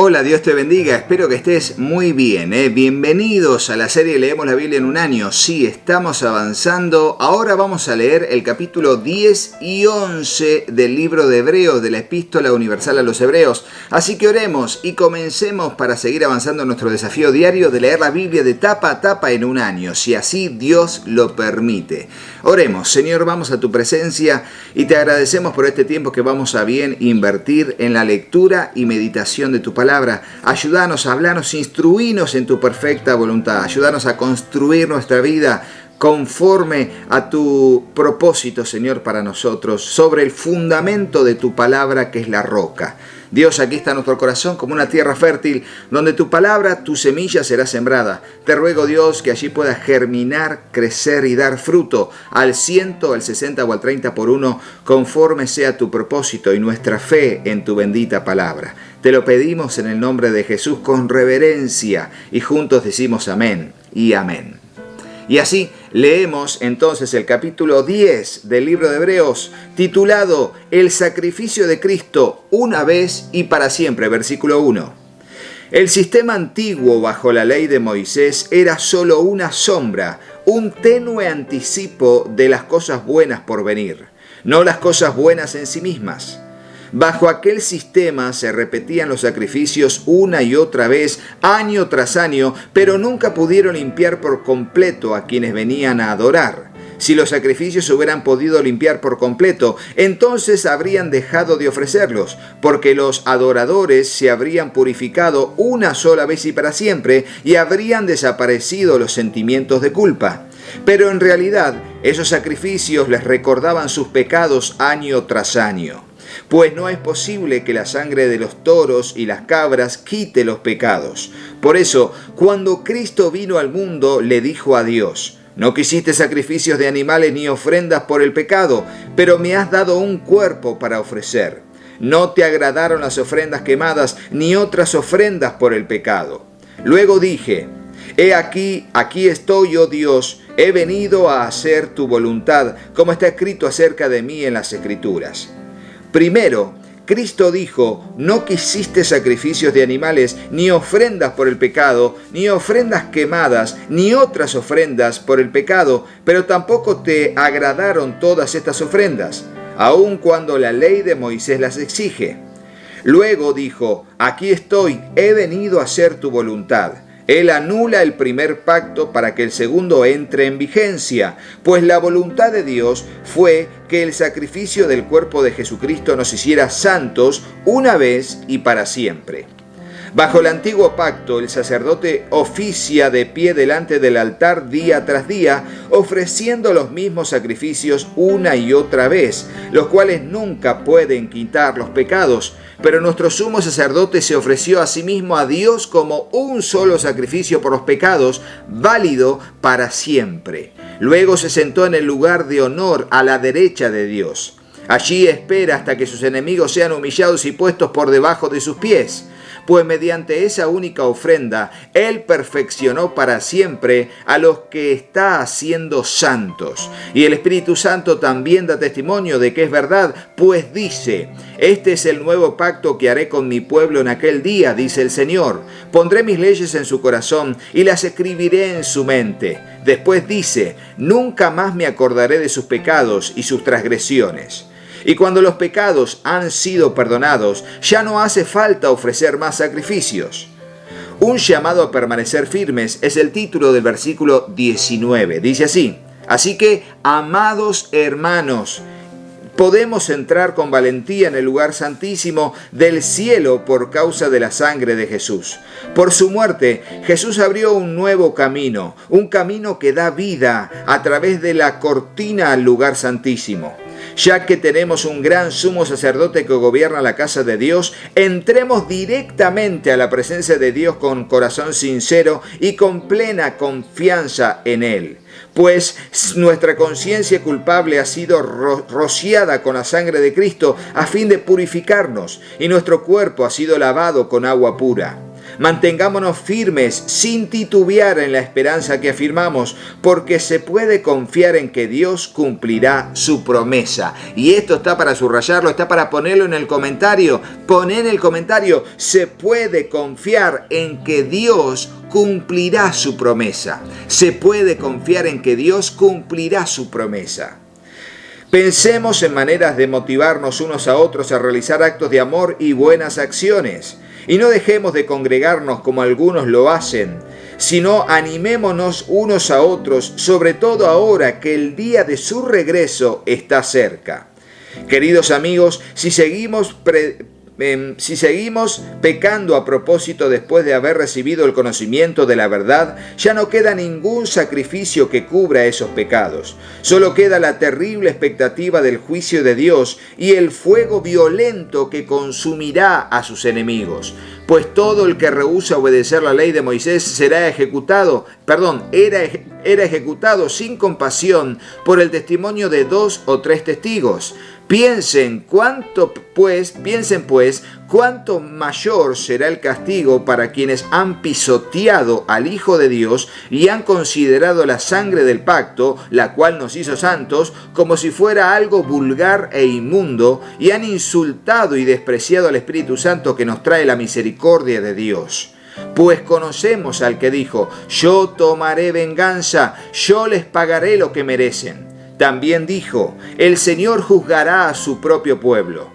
Hola, Dios te bendiga, espero que estés muy bien. Bienvenidos a la serie Leemos la Biblia en un año. Sí, estamos avanzando. Ahora vamos a leer el capítulo 10 y 11 del libro de Hebreos, de la Epístola Universal a los Hebreos. Así que oremos y comencemos para seguir avanzando en nuestro desafío diario de leer la Biblia de tapa a tapa en un año, si así Dios lo permite. Oremos. Señor, vamos a tu presencia y te agradecemos por este tiempo que vamos a bien invertir en la lectura y meditación de tu palabra. Ayúdanos, hablanos, instruínos en tu perfecta voluntad. Ayúdanos a construir nuestra vida conforme a tu propósito, Señor, para nosotros, sobre el fundamento de tu palabra, que es la roca. Dios, aquí está nuestro corazón como una tierra fértil, donde tu palabra, tu semilla será sembrada. Te ruego, Dios, que allí pueda germinar, crecer y dar fruto al 100, al 60 o al 30 por uno, conforme sea tu propósito y nuestra fe en tu bendita palabra. Te lo pedimos en el nombre de Jesús con reverencia y juntos decimos amén y amén. Y así leemos entonces el capítulo 10 del libro de Hebreos, titulado El sacrificio de Cristo una vez y para siempre, versículo 1. El sistema antiguo bajo la ley de Moisés era solo una sombra, un tenue anticipo de las cosas buenas por venir, no las cosas buenas en sí mismas. Bajo aquel sistema se repetían los sacrificios una y otra vez, año tras año, pero nunca pudieron limpiar por completo a quienes venían a adorar. Si los sacrificios hubieran podido limpiar por completo, entonces habrían dejado de ofrecerlos, porque los adoradores se habrían purificado una sola vez y para siempre, y habrían desaparecido los sentimientos de culpa. Pero en realidad, esos sacrificios les recordaban sus pecados año tras año. Pues no es posible que la sangre de los toros y las cabras quite los pecados. Por eso, cuando Cristo vino al mundo, le dijo a Dios: no quisiste sacrificios de animales ni ofrendas por el pecado, pero me has dado un cuerpo para ofrecer. No te agradaron las ofrendas quemadas ni otras ofrendas por el pecado. Luego dije: he aquí estoy, oh Dios, he venido a hacer tu voluntad, como está escrito acerca de mí en las Escrituras. Primero, Cristo dijo: no quisiste sacrificios de animales, ni ofrendas por el pecado, ni ofrendas quemadas, ni otras ofrendas por el pecado, pero tampoco te agradaron todas estas ofrendas, aun cuando la ley de Moisés las exige. Luego dijo: aquí estoy, he venido a hacer tu voluntad. Él anula el primer pacto para que el segundo entre en vigencia, pues la voluntad de Dios fue que el sacrificio del cuerpo de Jesucristo nos hiciera santos una vez y para siempre. Bajo el antiguo pacto, el sacerdote oficia de pie delante del altar día tras día, ofreciendo los mismos sacrificios una y otra vez, los cuales nunca pueden quitar los pecados. Pero nuestro sumo sacerdote se ofreció a sí mismo a Dios como un solo sacrificio por los pecados, válido para siempre. Luego se sentó en el lugar de honor a la derecha de Dios. Allí espera hasta que sus enemigos sean humillados y puestos por debajo de sus pies. Pues mediante esa única ofrenda, Él perfeccionó para siempre a los que está haciendo santos. Y el Espíritu Santo también da testimonio de que es verdad, pues dice: este es el nuevo pacto que haré con mi pueblo en aquel día, dice el Señor. Pondré mis leyes en su corazón y las escribiré en su mente. Después dice: nunca más me acordaré de sus pecados y sus transgresiones. Y cuando los pecados han sido perdonados, ya no hace falta ofrecer más sacrificios. Un llamado a permanecer firmes es el título del versículo 19. Dice así: así que, amados hermanos, podemos entrar con valentía en el lugar santísimo del cielo por causa de la sangre de Jesús. Por su muerte, Jesús abrió un nuevo camino, un camino que da vida a través de la cortina al lugar santísimo. Ya que tenemos un gran sumo sacerdote que gobierna la casa de Dios, entremos directamente a la presencia de Dios con corazón sincero y con plena confianza en Él. Pues nuestra conciencia culpable ha sido rociada con la sangre de Cristo a fin de purificarnos, y nuestro cuerpo ha sido lavado con agua pura. Mantengámonos firmes sin titubear en la esperanza que afirmamos, porque se puede confiar en que Dios cumplirá su promesa. Y esto está para subrayarlo, está para ponerlo en el comentario. Poné en el comentario, se puede confiar en que Dios cumplirá su promesa. Se puede confiar en que Dios cumplirá su promesa. Pensemos en maneras de motivarnos unos a otros a realizar actos de amor y buenas acciones. Y no dejemos de congregarnos como algunos lo hacen, sino animémonos unos a otros, sobre todo ahora que el día de su regreso está cerca. Queridos amigos, si seguimos pecando a propósito después de haber recibido el conocimiento de la verdad, ya no queda ningún sacrificio que cubra esos pecados. Solo queda la terrible expectativa del juicio de Dios y el fuego violento que consumirá a sus enemigos. Pues todo el que rehúsa obedecer la ley de Moisés era ejecutado sin compasión por el testimonio de 2 o 3 testigos. Piensen pues cuánto mayor será el castigo para quienes han pisoteado al Hijo de Dios y han considerado la sangre del pacto, la cual nos hizo santos, como si fuera algo vulgar e inmundo, y han insultado y despreciado al Espíritu Santo que nos trae la misericordia de Dios. Pues conocemos al que dijo: yo tomaré venganza, yo les pagaré lo que merecen. También dijo: el Señor juzgará a su propio pueblo.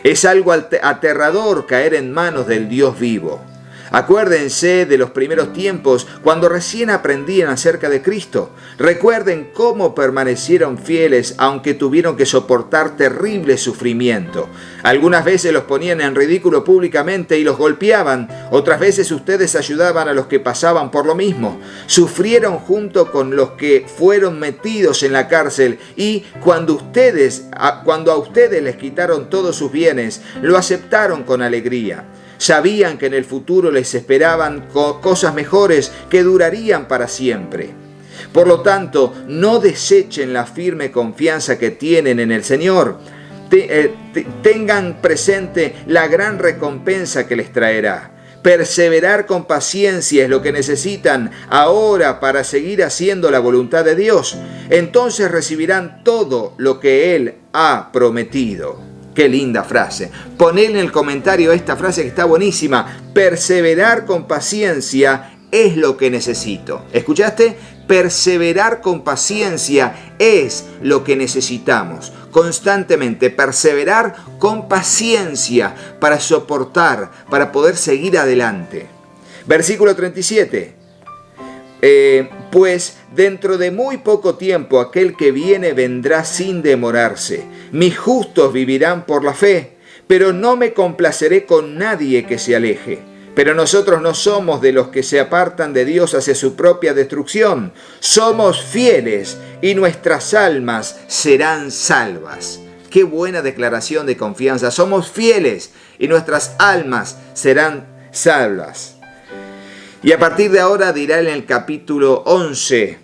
Es algo aterrador caer en manos del Dios vivo. Acuérdense de los primeros tiempos cuando recién aprendían acerca de Cristo. Recuerden cómo permanecieron fieles aunque tuvieron que soportar terrible sufrimiento. Algunas veces los ponían en ridículo públicamente y los golpeaban. Otras veces ustedes ayudaban a los que pasaban por lo mismo. Sufrieron junto con los que fueron metidos en la cárcel y cuando a ustedes les quitaron todos sus bienes, lo aceptaron con alegría. Sabían que en el futuro les esperaban cosas mejores que durarían para siempre. Por lo tanto, no desechen la firme confianza que tienen en el Señor. Tengan presente la gran recompensa que les traerá. Perseverar con paciencia es lo que necesitan ahora para seguir haciendo la voluntad de Dios. Entonces recibirán todo lo que Él ha prometido. Qué linda frase. Poné en el comentario esta frase que está buenísima. Perseverar con paciencia es lo que necesito. ¿Escuchaste? Perseverar con paciencia es lo que necesitamos. Constantemente perseverar con paciencia para soportar, para poder seguir adelante. Versículo 37. Pues dentro de muy poco tiempo aquel que viene vendrá sin demorarse. Mis justos vivirán por la fe, pero no me complaceré con nadie que se aleje. Pero nosotros no somos de los que se apartan de Dios hacia su propia destrucción. Somos fieles y nuestras almas serán salvas. Qué buena declaración de confianza. Somos fieles y nuestras almas serán salvas. Y a partir de ahora dirá en el capítulo 11,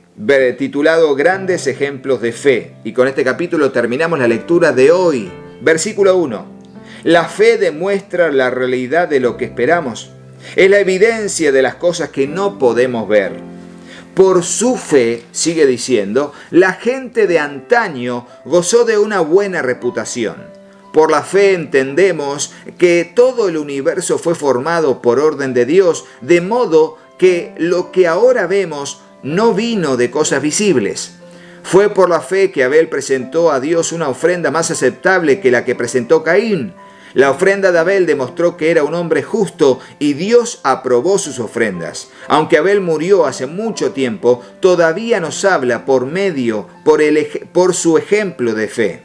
titulado Grandes ejemplos de fe. Y con este capítulo terminamos la lectura de hoy. Versículo 1. La fe demuestra la realidad de lo que esperamos. Es la evidencia de las cosas que no podemos ver. Por su fe, sigue diciendo, la gente de antaño gozó de una buena reputación. Por la fe entendemos que todo el universo fue formado por orden de Dios, de modo que lo que ahora vemos no vino de cosas visibles. Fue por la fe que Abel presentó a Dios una ofrenda más aceptable que la que presentó Caín. La ofrenda de Abel demostró que era un hombre justo y Dios aprobó sus ofrendas. Aunque Abel murió hace mucho tiempo, todavía nos habla por su ejemplo de fe.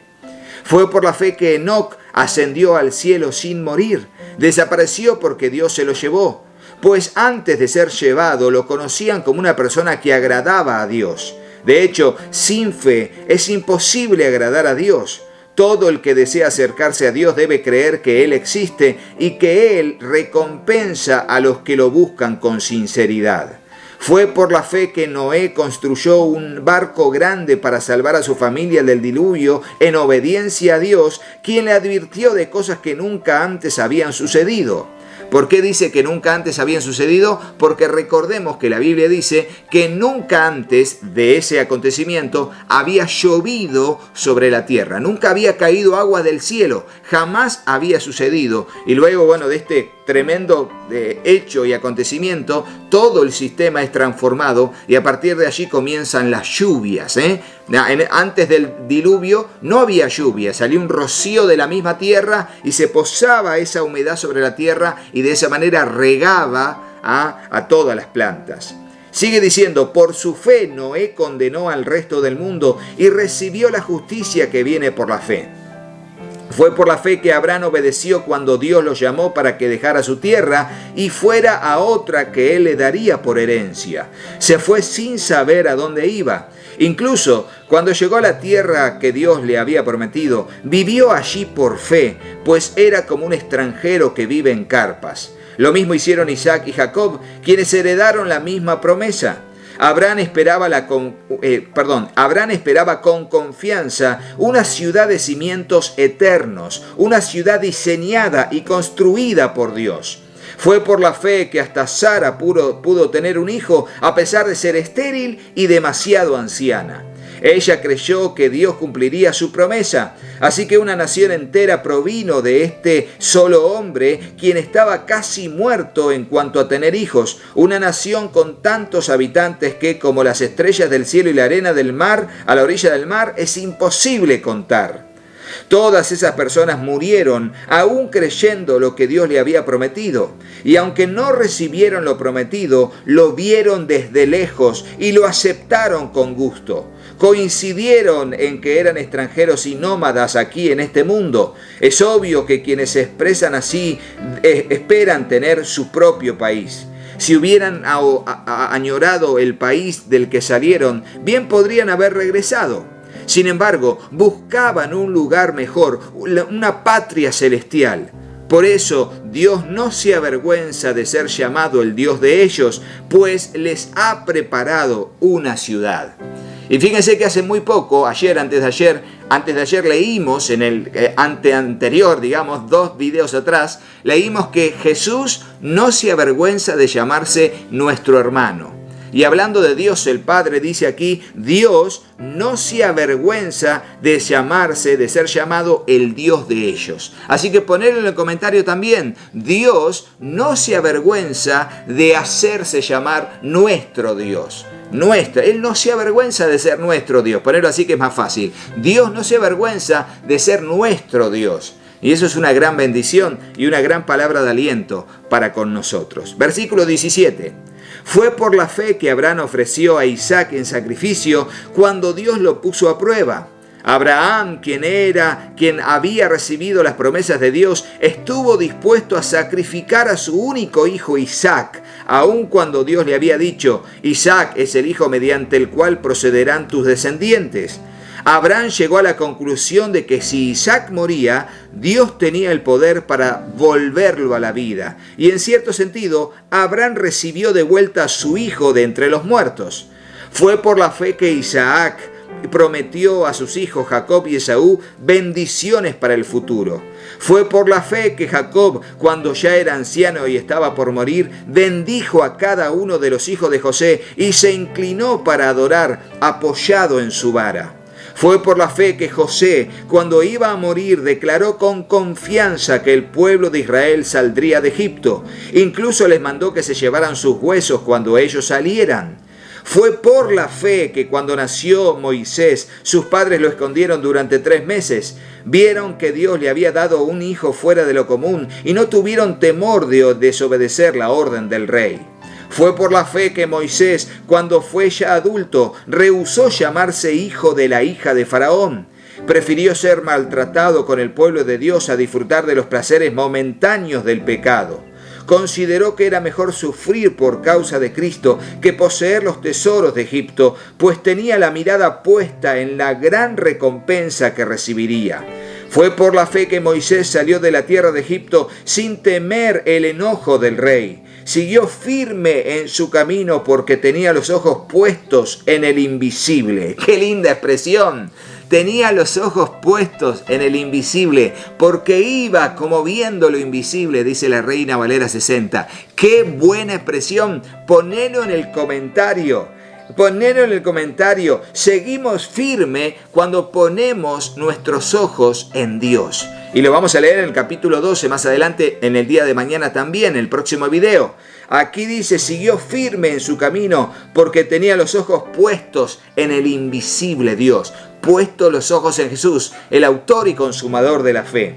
Fue por la fe que Enoc ascendió al cielo sin morir. Desapareció porque Dios se lo llevó. Pues antes de ser llevado lo conocían como una persona que agradaba a Dios. De hecho, sin fe es imposible agradar a Dios. Todo el que desea acercarse a Dios debe creer que Él existe y que Él recompensa a los que lo buscan con sinceridad. Fue por la fe que Noé construyó un barco grande para salvar a su familia del diluvio en obediencia a Dios, quien le advirtió de cosas que nunca antes habían sucedido. ¿Por qué dice que nunca antes habían sucedido? Porque recordemos que la Biblia dice que nunca antes de ese acontecimiento había llovido sobre la tierra. Nunca había caído agua del cielo. Jamás había sucedido. Y luego, de este tremendo hecho y acontecimiento, todo el sistema es transformado y a partir de allí comienzan las lluvias. Antes del diluvio no había lluvia, salía un rocío de la misma tierra y se posaba esa humedad sobre la tierra y de esa manera regaba a todas las plantas. Sigue diciendo, por su fe Noé condenó al resto del mundo y recibió la justicia que viene por la fe. Fue por la fe que Abraham obedeció cuando Dios lo llamó para que dejara su tierra y fuera a otra que él le daría por herencia. Se fue sin saber a dónde iba. Incluso cuando llegó a la tierra que Dios le había prometido, vivió allí por fe, pues era como un extranjero que vive en carpas. Lo mismo hicieron Isaac y Jacob, quienes heredaron la misma promesa. Abraham esperaba con confianza una ciudad de cimientos eternos, una ciudad diseñada y construida por Dios. Fue por la fe que hasta Sara pudo tener un hijo a pesar de ser estéril y demasiado anciana. Ella creyó que Dios cumpliría su promesa, así que una nación entera provino de este solo hombre, quien estaba casi muerto en cuanto a tener hijos. Una nación con tantos habitantes que, como las estrellas del cielo y la arena del mar, a la orilla del mar, es imposible contar. Todas esas personas murieron aún creyendo lo que Dios le había prometido. Y aunque no recibieron lo prometido, lo vieron desde lejos y lo aceptaron con gusto. Coincidieron en que eran extranjeros y nómadas aquí en este mundo. Es obvio que quienes se expresan así esperan tener su propio país. Si hubieran añorado el país del que salieron, bien podrían haber regresado. Sin embargo, buscaban un lugar mejor, una patria celestial. Por eso, Dios no se avergüenza de ser llamado el Dios de ellos, pues les ha preparado una ciudad. Y fíjense que hace muy poco, antes de ayer leímos en el anterior, 2 videos atrás, leímos que Jesús no se avergüenza de llamarse nuestro hermano. Y hablando de Dios el Padre, dice aquí, Dios no se avergüenza de ser llamado el Dios de ellos. Así que ponedlo en el comentario también, Dios no se avergüenza de hacerse llamar nuestro Dios. Él no se avergüenza de ser nuestro Dios. Ponerlo así que es más fácil. Dios no se avergüenza de ser nuestro Dios. Y eso es una gran bendición y una gran palabra de aliento para con nosotros. Versículo 17. Fue por la fe que Abraham ofreció a Isaac en sacrificio cuando Dios lo puso a prueba. Abraham, quien había recibido las promesas de Dios, estuvo dispuesto a sacrificar a su único hijo Isaac, aun cuando Dios le había dicho, Isaac es el hijo mediante el cual procederán tus descendientes. Abraham llegó a la conclusión de que si Isaac moría, Dios tenía el poder para volverlo a la vida. Y en cierto sentido, Abraham recibió de vuelta a su hijo de entre los muertos. Fue por la fe que Isaac prometió a sus hijos Jacob y Esaú bendiciones para el futuro. Fue por la fe que Jacob, cuando ya era anciano y estaba por morir, bendijo a cada uno de los hijos de José y se inclinó para adorar apoyado en su vara. Fue por la fe que José, cuando iba a morir, declaró con confianza que el pueblo de Israel saldría de Egipto. Incluso les mandó que se llevaran sus huesos cuando ellos salieran. Fue por la fe que cuando nació Moisés, sus padres lo escondieron durante 3 meses. Vieron que Dios le había dado un hijo fuera de lo común y no tuvieron temor de desobedecer la orden del rey. Fue por la fe que Moisés, cuando fue ya adulto, rehusó llamarse hijo de la hija de Faraón. Prefirió ser maltratado con el pueblo de Dios a disfrutar de los placeres momentáneos del pecado. Consideró que era mejor sufrir por causa de Cristo que poseer los tesoros de Egipto, pues tenía la mirada puesta en la gran recompensa que recibiría. Fue por la fe que Moisés salió de la tierra de Egipto sin temer el enojo del rey. Siguió firme en su camino porque tenía los ojos puestos en el invisible. ¡Qué linda expresión! tenía los ojos puestos en el invisible, porque iba como viendo lo invisible, dice la Reina Valera 60. ¡Qué buena expresión! Ponelo en el comentario. Ponelo en el comentario. Seguimos firme cuando ponemos nuestros ojos en Dios. Y lo vamos a leer en el capítulo 12 más adelante, en el día de mañana también, en el próximo video. Aquí dice, siguió firme en su camino porque tenía los ojos puestos en el invisible Dios. Puestos los ojos en Jesús, el autor y consumador de la fe.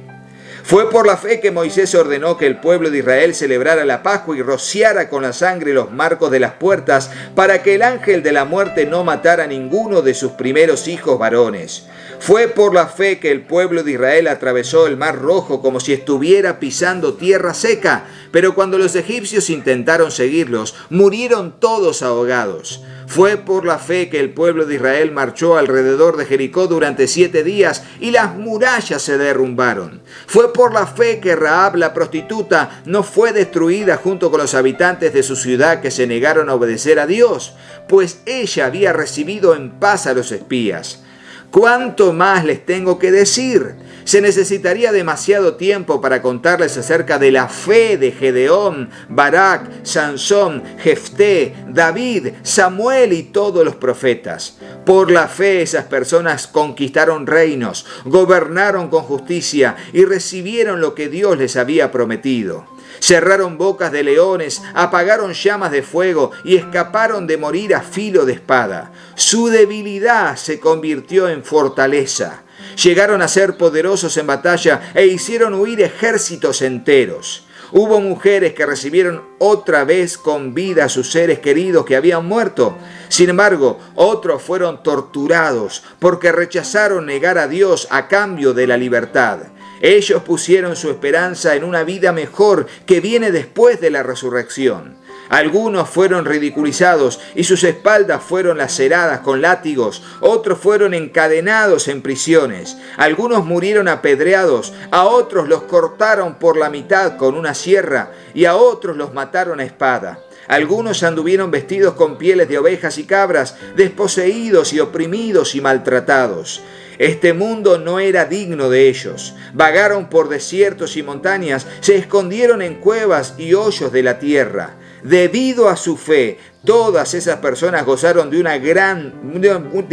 Fue por la fe que Moisés ordenó que el pueblo de Israel celebrara la Pascua y rociara con la sangre los marcos de las puertas para que el ángel de la muerte no matara a ninguno de sus primeros hijos varones. Fue por la fe que el pueblo de Israel atravesó el Mar Rojo como si estuviera pisando tierra seca, pero cuando los egipcios intentaron seguirlos, murieron todos ahogados. Fue por la fe que el pueblo de Israel marchó alrededor de Jericó durante 7 días y las murallas se derrumbaron. Fue por la fe que Rahab la prostituta no fue destruida junto con los habitantes de su ciudad que se negaron a obedecer a Dios, pues ella había recibido en paz a los espías. ¿Cuánto más les tengo que decir? Se necesitaría demasiado tiempo para contarles acerca de la fe de Gedeón, Barak, Sansón, Jefté, David, Samuel y todos los profetas. Por la fe esas personas conquistaron reinos, gobernaron con justicia y recibieron lo que Dios les había prometido. Cerraron bocas de leones, apagaron llamas de fuego y escaparon de morir a filo de espada. Su debilidad se convirtió en fortaleza. Llegaron a ser poderosos en batalla e hicieron huir ejércitos enteros. Hubo mujeres que recibieron otra vez con vida a sus seres queridos que habían muerto. Sin embargo, otros fueron torturados porque rechazaron negar a Dios a cambio de la libertad. Ellos pusieron su esperanza en una vida mejor que viene después de la resurrección. Algunos fueron ridiculizados y sus espaldas fueron laceradas con látigos. Otros fueron encadenados en prisiones. Algunos murieron apedreados. A otros los cortaron por la mitad con una sierra y a otros los mataron a espada. Algunos anduvieron vestidos con pieles de ovejas y cabras, desposeídos y oprimidos y maltratados. Este mundo no era digno de ellos. Vagaron por desiertos y montañas, se escondieron en cuevas y hoyos de la tierra. Debido a su fe, todas esas personas gozaron de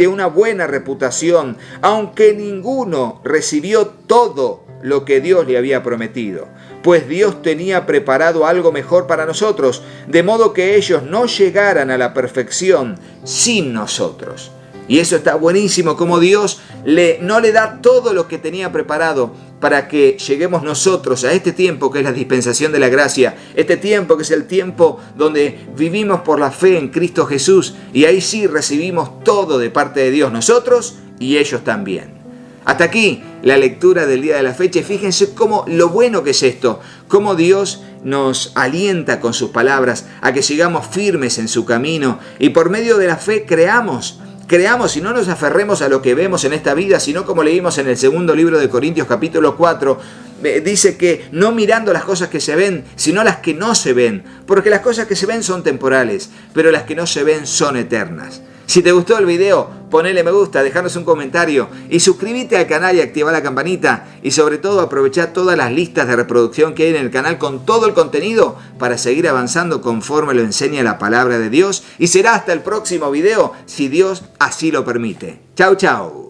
una buena reputación, aunque ninguno recibió todo lo que Dios le había prometido. Pues Dios tenía preparado algo mejor para nosotros, de modo que ellos no llegaran a la perfección sin nosotros. Y eso está buenísimo, como Dios no le da todo lo que tenía preparado para que lleguemos nosotros a este tiempo que es la dispensación de la gracia, este tiempo que es el tiempo donde vivimos por la fe en Cristo Jesús, y ahí sí recibimos todo de parte de Dios, nosotros y ellos también. Hasta aquí la lectura del día de la fecha, y fíjense cómo lo bueno que es esto, cómo Dios nos alienta con sus palabras a que sigamos firmes en su camino y por medio de la fe creamos y no nos aferremos a lo que vemos en esta vida, sino como leímos en el segundo libro de Corintios capítulo 4, dice que no mirando las cosas que se ven, sino las que no se ven, porque las cosas que se ven son temporales, pero las que no se ven son eternas. Si te gustó el video, ponele me gusta, dejanos un comentario y suscríbete al canal y activa la campanita, y sobre todo aprovecha todas las listas de reproducción que hay en el canal con todo el contenido para seguir avanzando conforme lo enseña la palabra de Dios, y será hasta el próximo video si Dios así lo permite. Chau, chau.